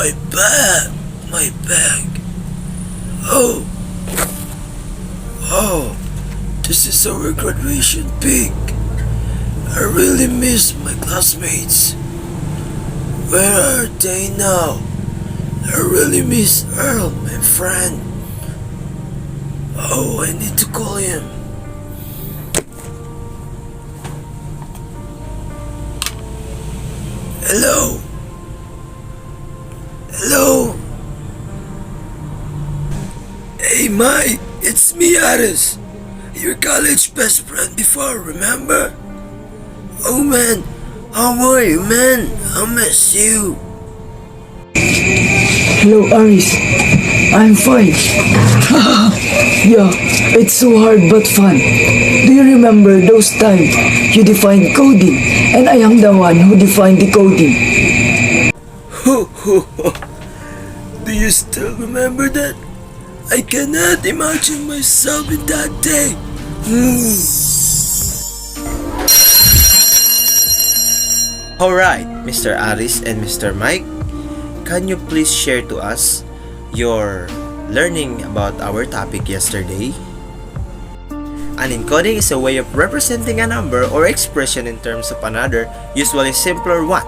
My bag! My bag! Oh! Oh! This is our graduation pic! I really miss my classmates. Where are they now? I really miss Earl, my friend. Oh, I need to call him. Hello? Hello? Hey Mike, it's me Aris. Your college best friend before, remember? Oh man, how are you man? I miss you. Hello, Aris. I'm fine. Yeah, it's so hard but fun. Do you remember those times you defined coding and I am the one who defined the coding? Do you still remember that? I cannot imagine myself in that day. Alright, Mr. Aris and Mr. Mike, can you please share to us your learning about our topic yesterday? An encoding is a way of representing a number or expression in terms of another, usually simpler one.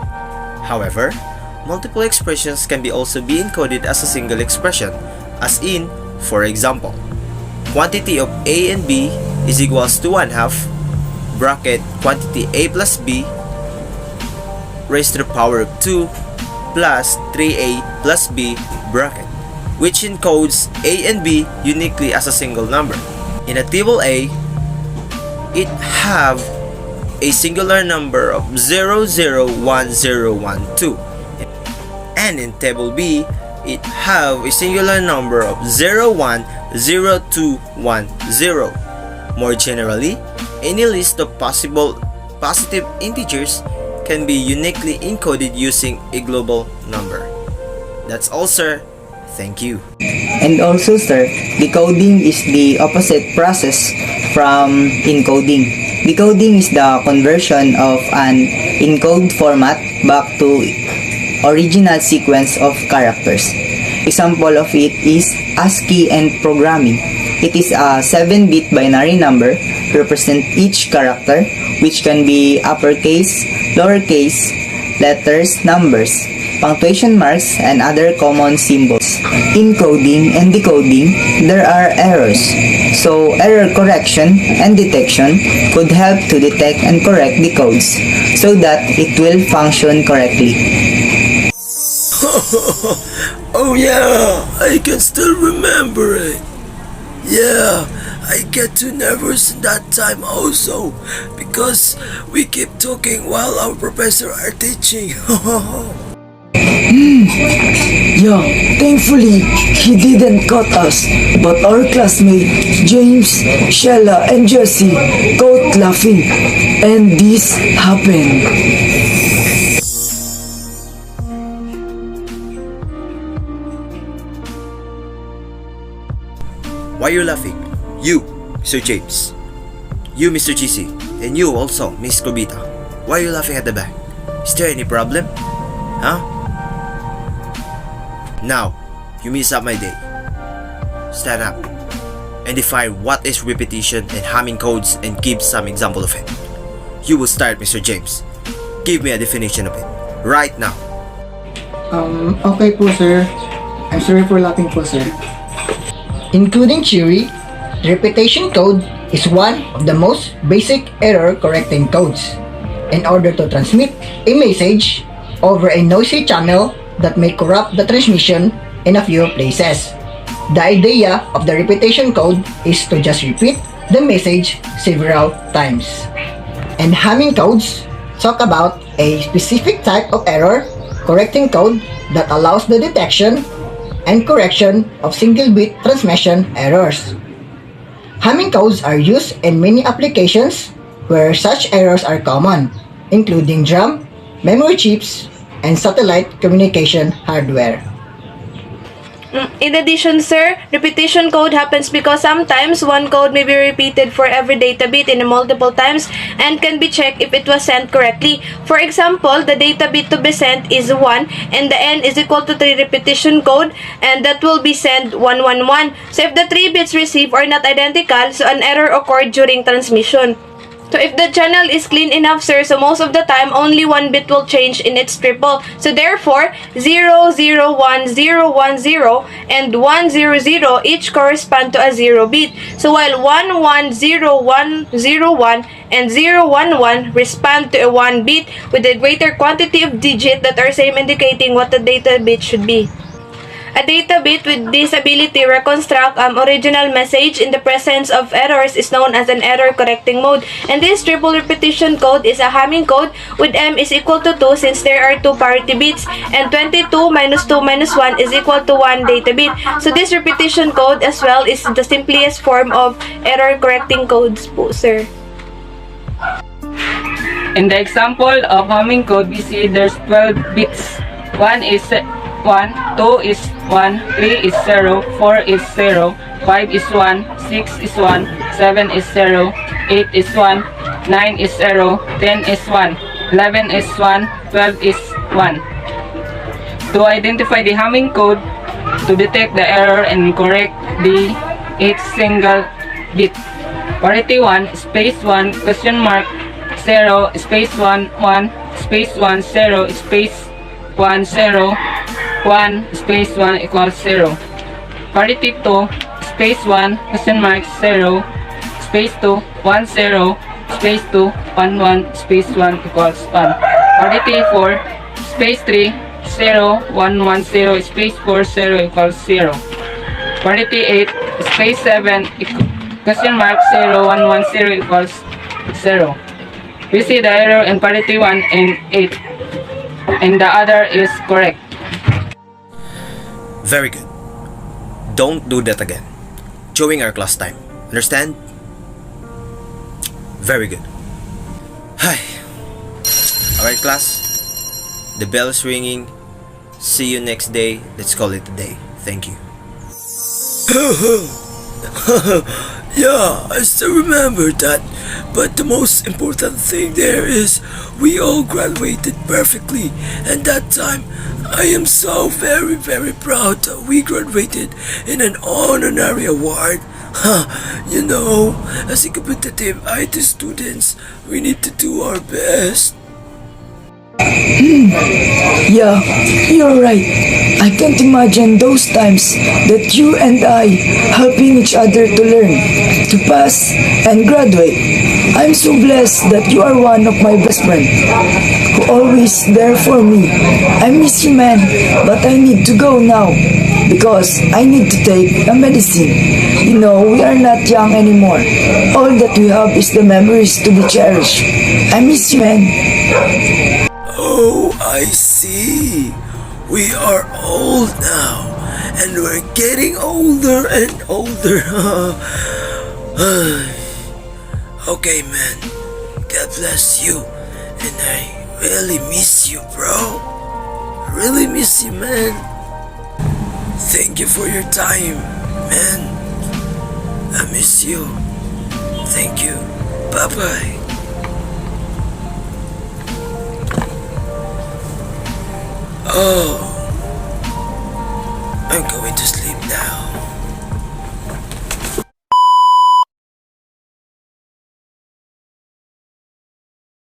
However, multiple expressions can also be encoded as a single expression, as in, for example, quantity of A and B is equals to 1/2 bracket quantity A plus B raised to the power of 2 plus 3A plus B bracket, which encodes A and B uniquely as a single number. In a table A, it have a singular number of 001012, and in table B, it have a singular number of 010210. More generally, any list of possible positive integers can be uniquely encoded using a global number. That's all, sir. Thank you. And also, sir, decoding is the opposite process from encoding. Decoding is the conversion of an encoded format back to original sequence of characters. Example of it is ASCII and programming. It is a 7-bit binary number to represent each character, which can be uppercase, lowercase, letters, numbers, punctuation marks, and other common symbols. In coding and decoding, there are errors. So, error correction and detection could help to detect and correct the codes so that it will function correctly. Oh yeah, I can still remember it. Yeah, I get too nervous in that time also because we keep talking while our professor are teaching. Yeah, thankfully, he didn't cut us, but our classmate James, Shella, and Jesse got laughing, and this happened. Why are you laughing? You, Mr. James. You, Mr. GC. And you also, Miss Kobita. Why are you laughing at the back? Is there any problem? Huh? Now, you mess up my day. Stand up and define what is repetition and Hamming codes and give some example of it. You will start, Mr. James. Give me a definition of it. Right now. Okay po, sir. I'm sorry for laughing po, sir. Including theory, repetition code is one of the most basic error correcting codes. In order to transmit a message over a noisy channel that may corrupt the transmission in a few places. The idea of the repetition code is to just repeat the message several times. And Hamming codes talk about a specific type of error correcting code that allows the detection and correction of single-bit transmission errors. Hamming codes are used in many applications where such errors are common, including DRAM, memory chips, and satellite communication hardware. In addition, sir, repetition code happens because sometimes one code may be repeated for every data bit in multiple times and can be checked if it was sent correctly. For example, the data bit to be sent is 1 and the n is equal to 3 repetition code, and that will be sent 111. So if the 3 bits received are not identical, so an error occurred during transmission. So if the channel is clean enough, sir, so most of the time only one bit will change in its triple. So therefore, 001010 and 100 each correspond to a 0 bit. So while 110101 and 011 respond to a 1 bit with a greater quantity of digits that are same, indicating what the data bit should be. A data bit with this ability reconstruct original message in the presence of errors is known as an error correcting mode. And this triple repetition code is a Hamming code with m is equal to 2 since there are 2 parity bits, and 22 minus 2 minus 1 is equal to 1 data bit. So this repetition code as well is the simplest form of error correcting codes po, sir. In the example of Hamming code, we see there's 12 bits. 1 is 1, 2 is 1, 3 is 0, 4 is 0, 5 is 1, 6 is 1, 7 is 0, 8 is 1, 9 is 0, 10 is 1, 11 is 1, 12 is 1. To identify the Hamming code, to detect the error and correct the each single bit. Parity 1, space 1, question mark, 0, space 1, 1, space 1, 0, space 1, 0, 1 space 1 equals 0. Parity 2, space 1, question mark, 0, space 2, 1, 0, space 2, 1, 1, space 1 equals 1. Parity 4, space 3, 0, 1, 1, 0, space 4, 0 equals 0. Parity 8, space 7, question mark, 0, 1, 1, 0 equals 0. We see the error in parity 1 and 8, and the other is correct. Very good. Don't do that again during our class time. Understand? Very good. Hi. Alright, class. The bell is ringing. See you next day. Let's call it a day. Thank you. Yeah, I still remember that. But the most important thing there is we all graduated perfectly. And that time, I am so very, very proud that we graduated in an honorary award. You know, as a competitive IT students, we need to do our best. Yeah, you're right. I can't imagine those times that you and I helping each other to learn, to pass, and graduate. I'm so blessed that you are one of my best friends, who always there for me. I miss you, man, but I need to go now because I need to take a medicine. You know, we are not young anymore. All that we have is the memories to be cherished. I miss you, man. Oh, I see. We are old now, and we're getting older and older. Okay, man. God bless you. And I really miss you, bro. Really miss you, man. Thank you for your time, man. I miss you. Thank you. Bye-bye. Oh, I'm going to sleep.